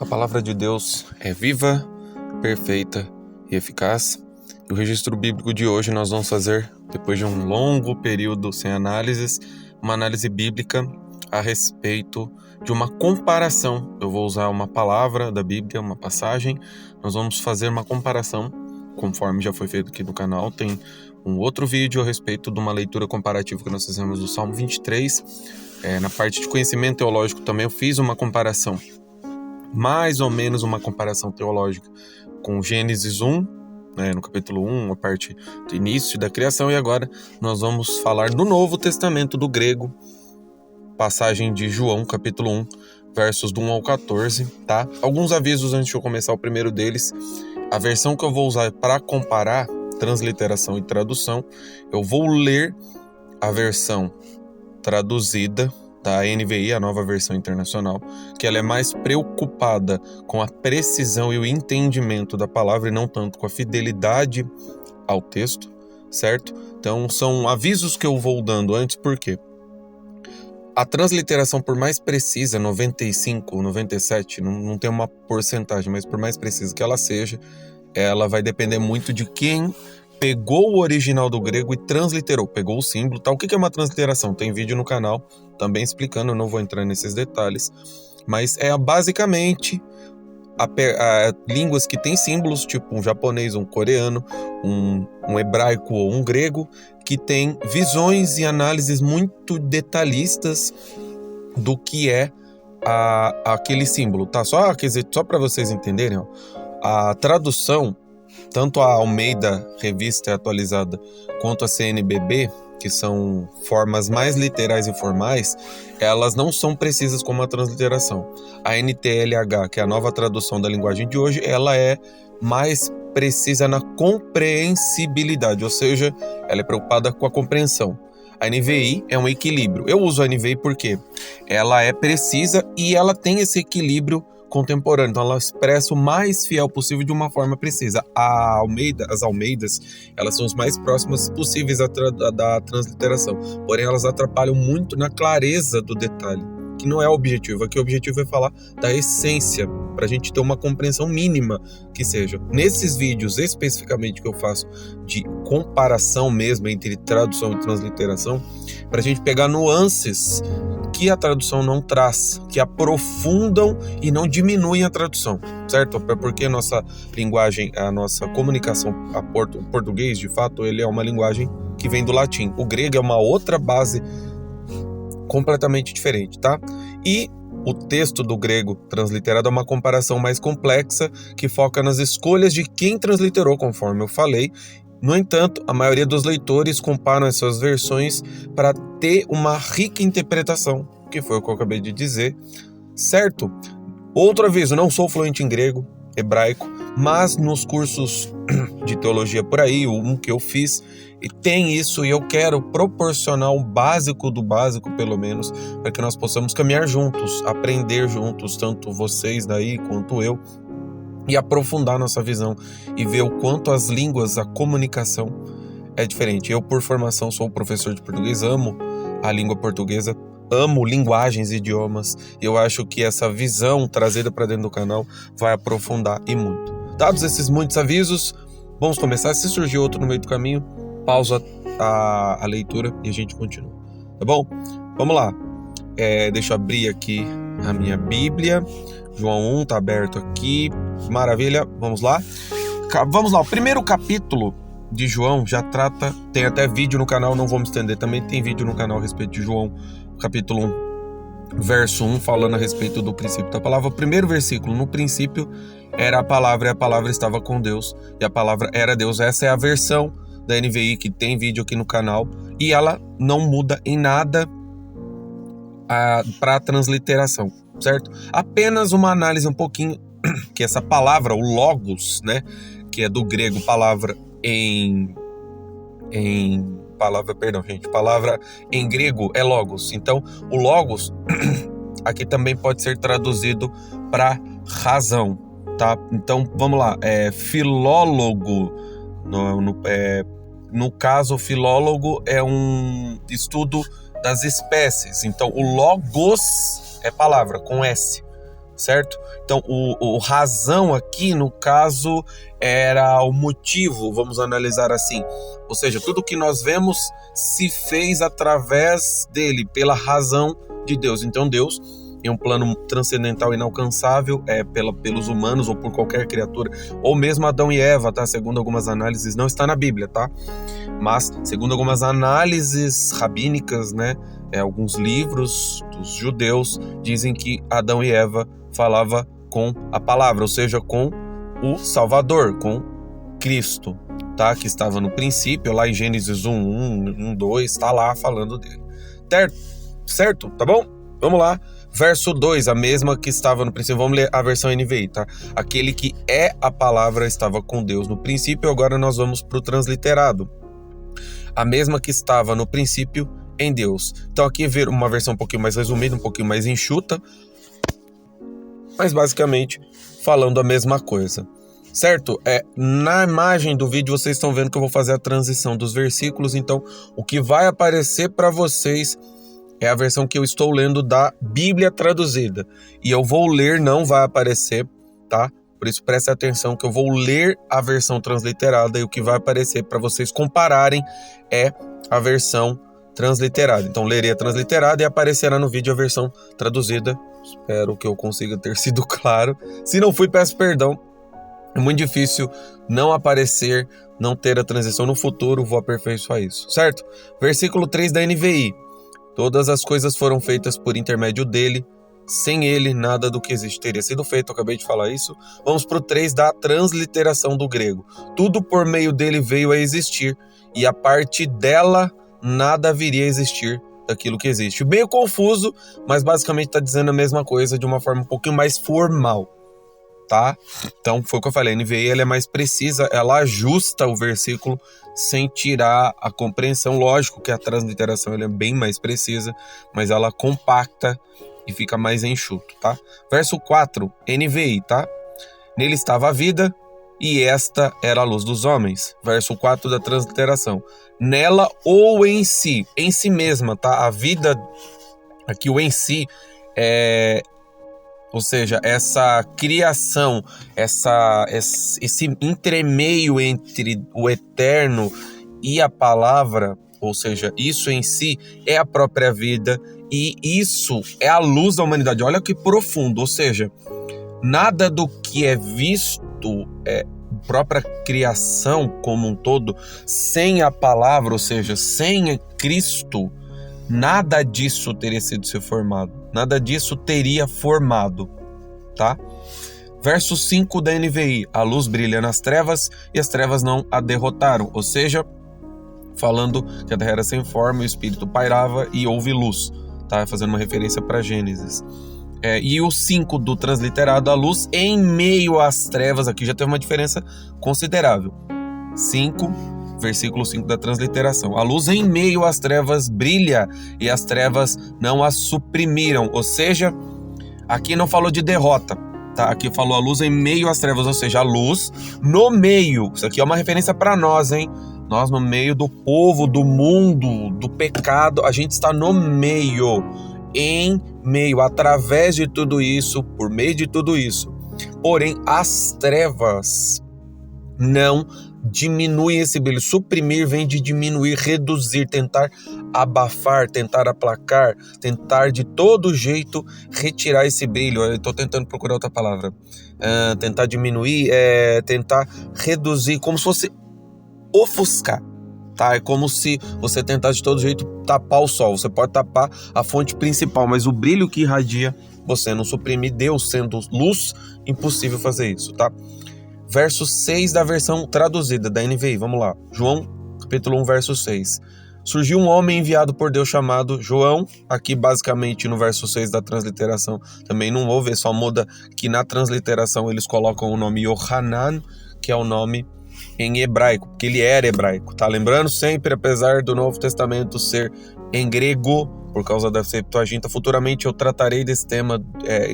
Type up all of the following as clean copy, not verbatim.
A palavra de Deus é viva, perfeita e eficaz. E o registro bíblico de hoje nós vamos fazer, depois de um longo período sem análises, uma análise bíblica a respeito de uma comparação. Eu vou usar uma palavra da Bíblia, uma passagem. Nós vamos fazer uma comparação, conforme já foi feito aqui no canal. Tem um outro vídeo a respeito de uma leitura comparativa que nós fizemos do Salmo 23. Na parte de conhecimento teológico também eu fiz uma comparação, mais ou menos uma comparação teológica com Gênesis 1, no capítulo 1, a parte do início da criação, e agora nós vamos falar do Novo Testamento, do grego, passagem de João, capítulo 1, versos do 1 ao 14, tá? Alguns avisos antes de eu começar o primeiro deles. A versão que eu vou usar para comparar transliteração e tradução, eu vou ler a versão traduzida da NVI, a Nova Versão Internacional, que ela é mais preocupada com a precisão e o entendimento da palavra e não tanto com a fidelidade ao texto, certo? Então são avisos que eu vou dando antes, por quê? A transliteração, por mais precisa, 95, 97, não tem uma porcentagem, mas por mais precisa que ela seja, ela vai depender muito de quem pegou o original do grego e transliterou, pegou o símbolo, tá? O que é uma transliteração? Tem vídeo no canal também explicando, eu não vou entrar nesses detalhes, mas é basicamente línguas que têm símbolos, tipo um japonês, um coreano, um hebraico ou um grego, que tem visões e análises muito detalhistas do que é aquele símbolo, tá? Só para vocês entenderem, ó, a tradução, tanto a Almeida Revista Atualizada quanto a CNBB, que são formas mais literais e formais, elas não são precisas como a transliteração. A NTLH, que é a nova tradução da linguagem de hoje, ela é mais precisa na compreensibilidade, ou seja, ela é preocupada com a compreensão. A NVI é um equilíbrio. Eu uso a NVI porque ela é precisa e ela tem esse equilíbrio contemporâneo, então ela expressa o mais fiel possível de uma forma precisa. As Almeidas, elas são as mais próximas possíveis da transliteração, porém elas atrapalham muito na clareza do detalhe, que não é o objetivo. Aqui o objetivo é falar da essência, para a gente ter uma compreensão mínima que seja. Nesses vídeos especificamente que eu faço de comparação mesmo entre tradução e transliteração, para a gente pegar nuances que a tradução não traz, que aprofundam e não diminuem a tradução, certo? Porque a nossa linguagem, a nossa comunicação, o português, de fato, ele é uma linguagem que vem do latim. O grego é uma outra base completamente diferente, tá? E o texto do grego transliterado é uma comparação mais complexa que foca nas escolhas de quem transliterou, conforme eu falei. No entanto, a maioria dos leitores comparam essas versões para ter uma rica interpretação, que foi o que eu acabei de dizer, certo? Outro aviso, não sou fluente em grego, hebraico, mas nos cursos de teologia por aí, um que eu fiz, e tem isso, e eu quero proporcionar o básico do básico, pelo menos, para que nós possamos caminhar juntos, aprender juntos, tanto vocês daí quanto eu, e aprofundar nossa visão e ver o quanto as línguas, a comunicação é diferente. Eu, por formação, sou professor de português, amo a língua portuguesa, amo linguagens e idiomas, e eu acho que essa visão trazida para dentro do canal vai aprofundar e muito. Dados esses muitos avisos, vamos começar. Se surgir outro no meio do caminho, pausa a leitura e a gente continua, tá bom? Vamos lá. Deixa eu abrir aqui a minha Bíblia. João 1 está aberto aqui. Maravilha, vamos lá. Vamos lá, o primeiro capítulo de João já trata, tem até vídeo no canal, não vou me estender, também tem vídeo no canal a respeito de João, capítulo 1, verso 1, falando a respeito do princípio da palavra. O primeiro versículo, no princípio era a palavra, e a palavra estava com Deus, e a palavra era Deus. Essa é a versão da NVI, que tem vídeo aqui no canal, e ela não muda em nada para a transliteração, certo? Apenas uma análise um pouquinho, que essa palavra, o logos, que é do grego, palavra em grego é logos. Então, o logos aqui também pode ser traduzido para razão, tá? Então, vamos lá, filólogo, no caso, filólogo é um estudo das espécies. Então, o logos é palavra com S, certo? Então, o razão aqui, no caso, era o motivo, vamos analisar assim. Ou seja, tudo que nós vemos se fez através dele, pela razão de Deus. Então, Deus, em um plano transcendental inalcançável, pelos humanos ou por qualquer criatura, ou mesmo Adão e Eva, tá? Segundo algumas análises, não está na Bíblia, tá? Mas, segundo algumas análises rabínicas, né? Alguns livros dos judeus dizem que Adão e Eva falava com a palavra, ou seja, com o Salvador, com Cristo, tá? Que estava no princípio, lá em Gênesis 1, 2, está lá falando dele. Certo? Tá bom? Vamos lá. Verso 2, a mesma que estava no princípio. Vamos ler a versão NVI, tá? Aquele que é a palavra estava com Deus no princípio, agora nós vamos para o transliterado. A mesma que estava no princípio em Deus. Então aqui ver uma versão um pouquinho mais resumida, um pouquinho mais enxuta, mas basicamente falando a mesma coisa, certo? Na imagem do vídeo vocês estão vendo que eu vou fazer a transição dos versículos, então o que vai aparecer para vocês é a versão que eu estou lendo da Bíblia traduzida, e eu vou ler, não vai aparecer, tá? Por isso preste atenção que eu vou ler a versão transliterada e o que vai aparecer para vocês compararem é a versão transliterada. Então lerei a transliterada e aparecerá no vídeo a versão traduzida. Espero que eu consiga ter sido claro. Se não fui, peço perdão. É muito difícil não aparecer, não ter a transição no futuro, vou aperfeiçoar isso, certo? Versículo 3 da NVI. Todas as coisas foram feitas por intermédio dele, sem ele nada do que existe teria sido feito, eu acabei de falar isso. Vamos para o 3 da transliteração do grego. Tudo por meio dele veio a existir, e a partir dela nada viria a existir daquilo que existe. Meio confuso, mas basicamente está dizendo a mesma coisa de uma forma um pouquinho mais formal, tá? Então foi o que eu falei, a NVI ela é mais precisa, ela ajusta o versículo sem tirar a compreensão. Lógico que a transliteração ela é bem mais precisa, mas ela compacta e fica mais enxuto, tá? Verso 4, NVI, tá? Nele estava a vida, e esta era a luz dos homens. Verso 4 da transliteração. Nela ou em si mesma, tá? A vida, aqui o em si, ou seja, essa criação, esse entremeio entre o eterno e a palavra, ou seja, isso em si é a própria vida, e isso é a luz da humanidade. Olha que profundo, ou seja, nada do que é visto, própria criação como um todo, sem a palavra, ou seja, sem Cristo, nada disso teria sido formado, nada disso teria formado, tá? Verso 5 da NVI, a luz brilha nas trevas e as trevas não a derrotaram, ou seja, falando que a terra era sem forma, o Espírito pairava e houve luz, tá? Fazendo uma referência para Gênesis. E o 5 do transliterado, a luz em meio às trevas, aqui já teve uma diferença considerável. 5, versículo 5 da transliteração. A luz em meio às trevas brilha e as trevas não a suprimiram. Ou seja, aqui não falou de derrota, tá? Aqui falou a luz em meio às trevas, ou seja, a luz no meio. Isso aqui é uma referência para nós, hein? Nós no meio do povo, do mundo, do pecado, a gente está no meio, em meio, através de tudo isso, por meio de tudo isso. Porém, as trevas não diminuem esse brilho. Suprimir vem de diminuir, reduzir, tentar abafar, tentar aplacar, tentar de todo jeito retirar esse brilho. Eu estou tentando procurar outra palavra. Tentar diminuir, tentar reduzir, como se fosse ofuscar. Tá? É como se você tentasse de todo jeito tapar o sol. Você pode tapar a fonte principal, mas o brilho que irradia você não suprime. Deus sendo luz, impossível fazer isso, tá? Verso 6 da versão traduzida da NVI, vamos lá. João, capítulo 1, verso 6. Surgiu um homem enviado por Deus chamado João. Aqui basicamente no verso 6 da transliteração também não houve, só muda que na transliteração eles colocam o nome Yohanan, que é o nome em hebraico, porque ele era hebraico, tá? Lembrando sempre, apesar do Novo Testamento ser em grego, por causa da Septuaginta, futuramente eu tratarei desse tema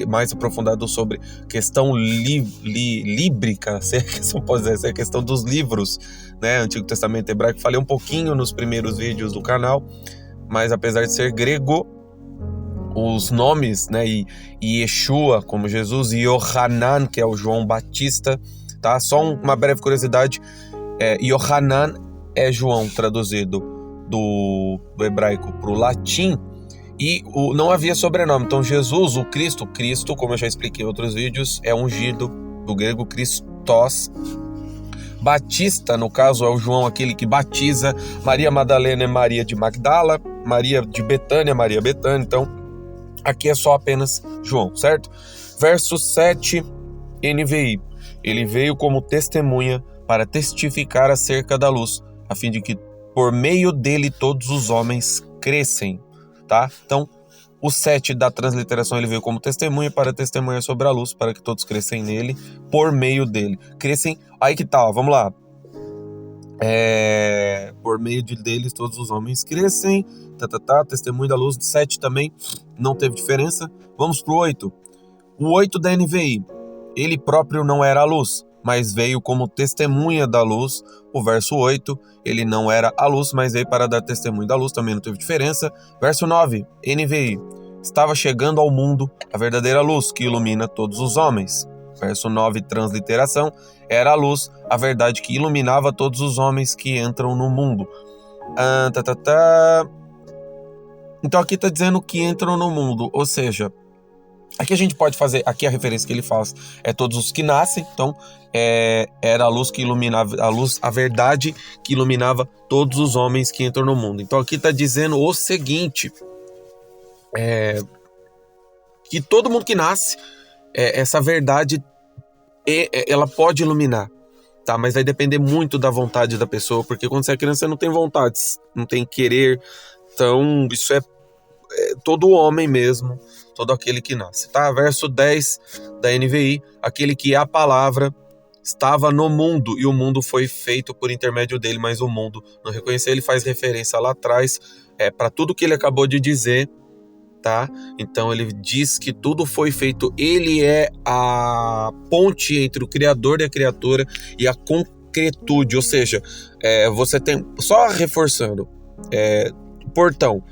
mais aprofundado sobre questão líbrica, se é que você pode dizer, se é a questão dos livros, né? Antigo Testamento hebraico, falei um pouquinho nos primeiros vídeos do canal, mas apesar de ser grego, os nomes, né, e Yeshua como Jesus, e Yohanan, que é o João Batista, tá? Só uma breve curiosidade, Yohanan é João traduzido do hebraico para o latim, e não havia sobrenome. Então Jesus, o Cristo, como eu já expliquei em outros vídeos, é ungido, do grego Christos. Batista, no caso, é o João, aquele que batiza. Maria Madalena é Maria de Magdala, Maria de Betânia, Maria Betânia. Então, aqui é só apenas João, certo? Verso 7, NVI. Ele veio como testemunha para testificar acerca da luz, a fim de que por meio dele todos os homens crescem, tá? Então, o 7 da transliteração, ele veio como testemunha para testemunhar sobre a luz, para que todos crescem nele, por meio dele. Crescem, aí que tá, ó, vamos lá. Por meio deles todos os homens crescem, testemunho da luz. 7 também, não teve diferença. Vamos pro 8. O 8 da NVI, ele próprio não era a luz, mas veio como testemunha da luz. O verso 8, ele não era a luz, mas veio para dar testemunho da luz, também não teve diferença. Verso 9, NVI, estava chegando ao mundo a verdadeira luz que ilumina todos os homens. Verso 9, transliteração, era a luz, a verdade que iluminava todos os homens que entram no mundo. Então aqui está dizendo que entram no mundo, ou seja, aqui a gente pode fazer, aqui a referência que ele faz é todos os que nascem. Então era a luz que iluminava, a verdade que iluminava todos os homens que entram no mundo. Então aqui está dizendo o seguinte, que todo mundo que nasce, essa verdade ela pode iluminar, tá? Mas vai depender muito da vontade da pessoa, porque quando você é criança você não tem vontades, não tem querer. Então isso é todo homem mesmo, todo aquele que nasce, tá? Verso 10 da NVI, aquele que é a palavra estava no mundo e o mundo foi feito por intermédio dele, mas o mundo não reconheceu. Ele faz referência lá atrás para tudo que ele acabou de dizer, tá? Então ele diz que tudo foi feito, ele é a ponte entre o Criador e a criatura e a concretude, ou seja, você tem, só reforçando, portão,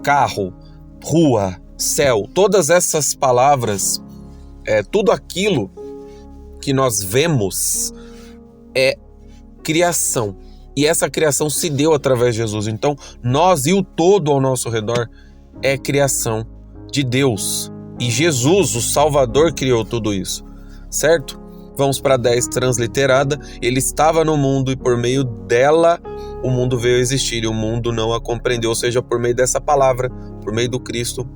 carro, rua, céu, todas essas palavras, tudo aquilo que nós vemos é criação, e essa criação se deu através de Jesus. Então nós e o todo ao nosso redor é criação de Deus, e Jesus, o Salvador, criou tudo isso, certo? Vamos para 10, transliterada. Ele estava no mundo e por meio dela o mundo veio a existir e o mundo não a compreendeu, ou seja, por meio dessa palavra, por meio do Cristo.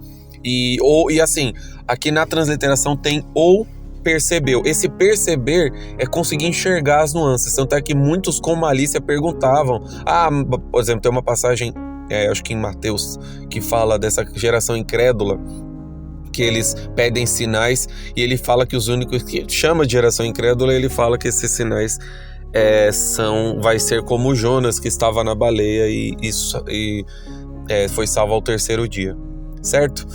E assim, aqui na transliteração tem ou percebeu. Esse perceber é conseguir enxergar as nuances, tanto é que muitos com malícia perguntavam, por exemplo, tem uma passagem, acho que em Mateus, que fala dessa geração incrédula, que eles pedem sinais, e ele fala que os únicos que chama de geração incrédula, ele fala que esses sinais vai ser como Jonas, que estava na baleia e foi salvo ao terceiro dia, certo?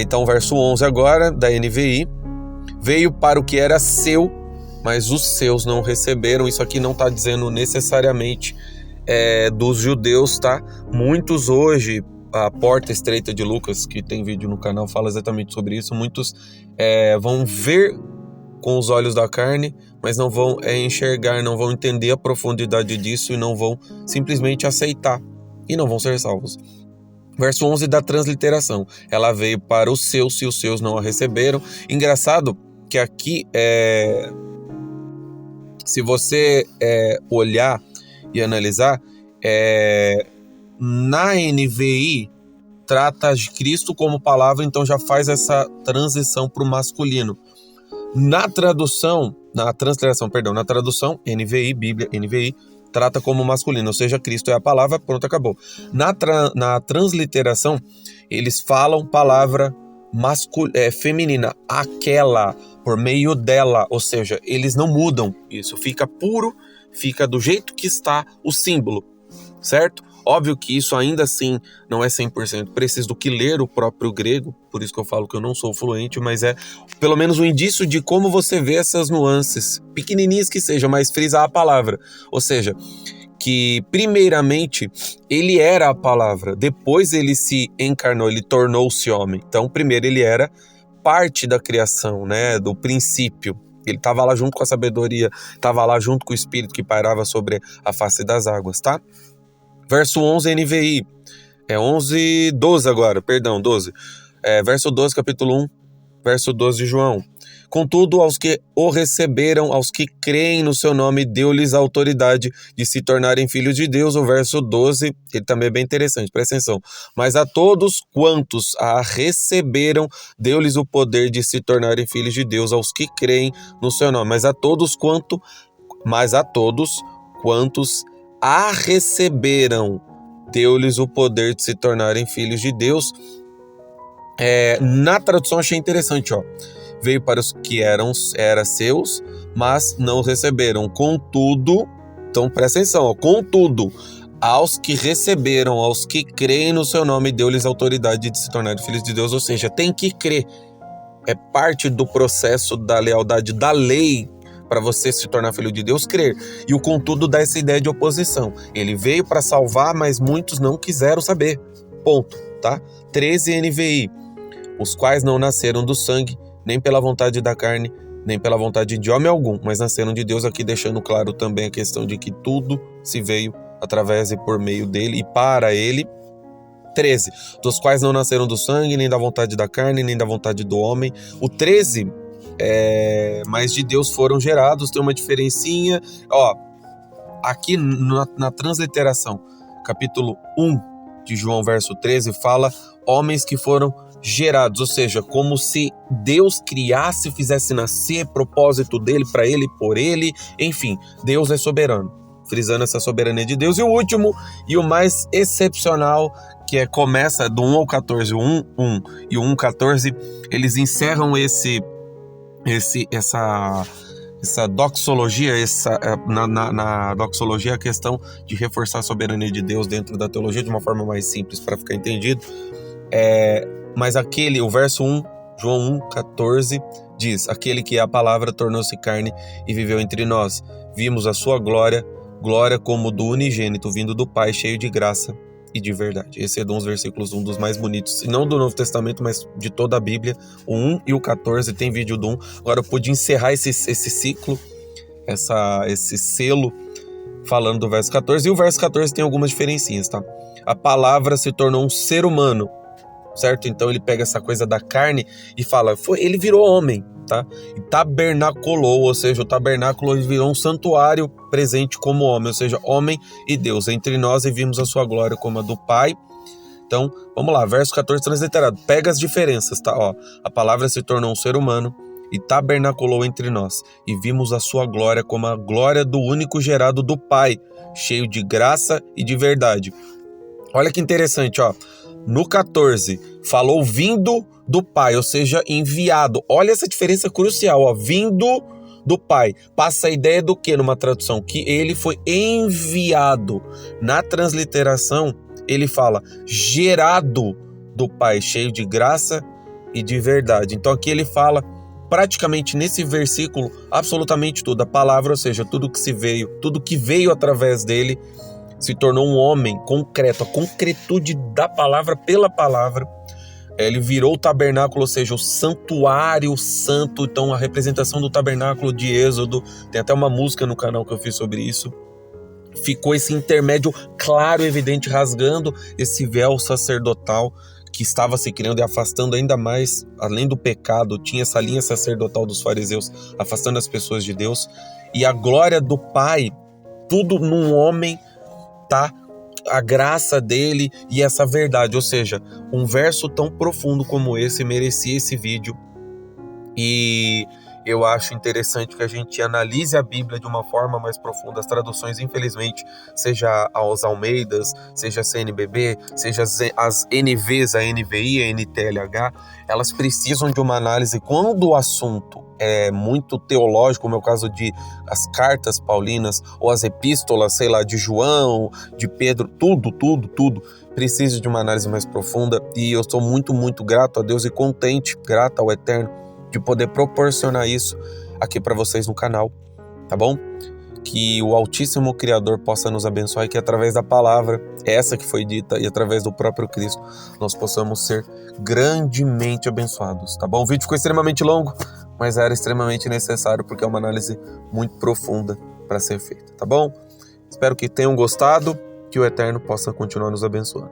Então verso 11 agora da NVI, veio para o que era seu, mas os seus não receberam. Isso aqui não está dizendo necessariamente dos judeus, tá? Muitos hoje, a porta estreita de Lucas, que tem vídeo no canal, fala exatamente sobre isso. Muitos vão ver com os olhos da carne, mas não vão enxergar, não vão entender a profundidade disso e não vão simplesmente aceitar e não vão ser salvos. Verso 11 da transliteração, ela veio para os seus e os seus não a receberam. Engraçado que aqui, se você olhar e analisar, na NVI trata de Cristo como palavra, então já faz essa transição para o masculino. Na tradução NVI, Bíblia, NVI, trata como masculino, ou seja, Cristo é a palavra, pronto, acabou. Na transliteração, eles falam palavra feminina, aquela, por meio dela, ou seja, eles não mudam isso, fica puro, fica do jeito que está o símbolo, certo? Óbvio que isso ainda assim não é 100%, preciso do que ler o próprio grego, por isso que eu falo que eu não sou fluente, mas é pelo menos um indício de como você vê essas nuances, pequenininhas que sejam, mas frisar a palavra, ou seja, que primeiramente ele era a palavra, depois ele se encarnou, ele tornou-se homem. Então primeiro ele era parte da criação, né, do princípio. Ele estava lá junto com a sabedoria, estava lá junto com o Espírito que pairava sobre a face das águas, tá? Verso 11 NVI, 12 agora, perdão, 12. Verso 12, capítulo 1, verso 12 de João. Contudo, aos que o receberam, aos que creem no seu nome, deu-lhes a autoridade de se tornarem filhos de Deus. O verso 12, ele também é bem interessante, presta atenção. Mas a todos quantos a receberam, deu-lhes o poder de se tornarem filhos de Deus, aos que creem no seu nome. Mas a todos quantos a receberam, deu-lhes o poder de se tornarem filhos de Deus. Na tradução achei interessante, ó. Veio para os que eram seus, mas não receberam. Contudo, então presta atenção, ó, contudo, aos que receberam, aos que creem no seu nome, deu-lhes autoridade de se tornarem filhos de Deus. Ou seja, tem que crer. É parte do processo da lealdade, da lei, para você se tornar filho de Deus, crer. E o contudo dá essa ideia de oposição. Ele veio para salvar, mas muitos não quiseram saber. Ponto, tá? 13 NVI. Os quais não nasceram do sangue, nem pela vontade da carne, nem pela vontade de homem algum, mas nasceram de Deus, aqui deixando claro também a questão de que tudo se veio através e por meio dele e para ele. 13, dos quais não nasceram do sangue, nem da vontade da carne, nem da vontade do homem. O 13, mas de Deus foram gerados, tem uma diferencinha, ó, aqui na transliteração, capítulo 1 de João, verso 13, fala homens que foram gerados, ou seja, como se Deus criasse, fizesse nascer, propósito dele, para ele, por ele, enfim, Deus é soberano, frisando essa soberania de Deus. E o último, e o mais excepcional, que começa do 1 ao 14, o 1 e o 1, 14, eles encerram essa doxologia, na doxologia a questão de reforçar a soberania de Deus dentro da teologia de uma forma mais simples para ficar entendido. Mas o verso 1, João 1, 14, diz: aquele que é a palavra tornou-se carne e viveu entre nós. Vimos a sua glória como do unigênito, vindo do Pai, cheio de graça e de verdade. Esse é um dos versículos, um dos mais bonitos, não do Novo Testamento, mas de toda a Bíblia. O 1 e o 14, tem vídeo do 1. Agora eu pude encerrar esse ciclo, esse selo, falando do verso 14. E o verso 14 tem algumas diferencinhas, tá? A palavra se tornou um ser humano, certo? Então ele pega essa coisa da carne e fala, ele virou homem, tá? E tabernaculou, ou seja, o tabernáculo virou um santuário presente como homem, ou seja, homem e Deus entre nós, e vimos a sua glória como a do Pai. Então, vamos lá, verso 14 transliterado, pega as diferenças, tá? Ó, a palavra se tornou um ser humano e tabernaculou entre nós, e vimos a sua glória como a glória do único gerado do Pai, cheio de graça e de verdade. Olha que interessante, ó. No 14, falou vindo do Pai, ou seja, enviado. Olha essa diferença crucial, ó, vindo do Pai. Passa a ideia do que numa tradução? Que ele foi enviado. Na transliteração, ele fala gerado do Pai, cheio de graça e de verdade. Então aqui ele fala praticamente nesse versículo absolutamente tudo. A palavra, ou seja, tudo que veio através dele, se tornou um homem concreto, a concretude da palavra pela palavra. Ele virou o tabernáculo, ou seja, o santuário santo. Então a representação do tabernáculo de Êxodo, tem até uma música no canal que eu fiz sobre isso. Ficou esse intermédio claro e evidente, rasgando esse véu sacerdotal que estava se criando e afastando ainda mais, além do pecado, tinha essa linha sacerdotal dos fariseus, afastando as pessoas de Deus. E a glória do Pai, tudo num homem, tá? A graça dele e essa verdade, ou seja, um verso tão profundo como esse merecia esse vídeo. E eu acho interessante que a gente analise a Bíblia de uma forma mais profunda. As traduções, infelizmente, seja aos Almeidas, seja a CNBB, seja as NVs, a NVI, a NTLH, elas precisam de uma análise quando o assunto é muito teológico, como é o caso de as cartas paulinas ou as epístolas, sei lá, de João, de Pedro, tudo, precisa de uma análise mais profunda. E eu estou muito, muito grato a Deus e contente, grato ao Eterno, de poder proporcionar isso aqui para vocês no canal, tá bom? que o Altíssimo Criador possa nos abençoar e que através da palavra, essa que foi dita, e através do próprio Cristo, nós possamos ser grandemente abençoados, tá bom? O vídeo ficou extremamente longo, mas era extremamente necessário porque é uma análise muito profunda para ser feita, tá bom? Espero que tenham gostado, que o Eterno possa continuar nos abençoando.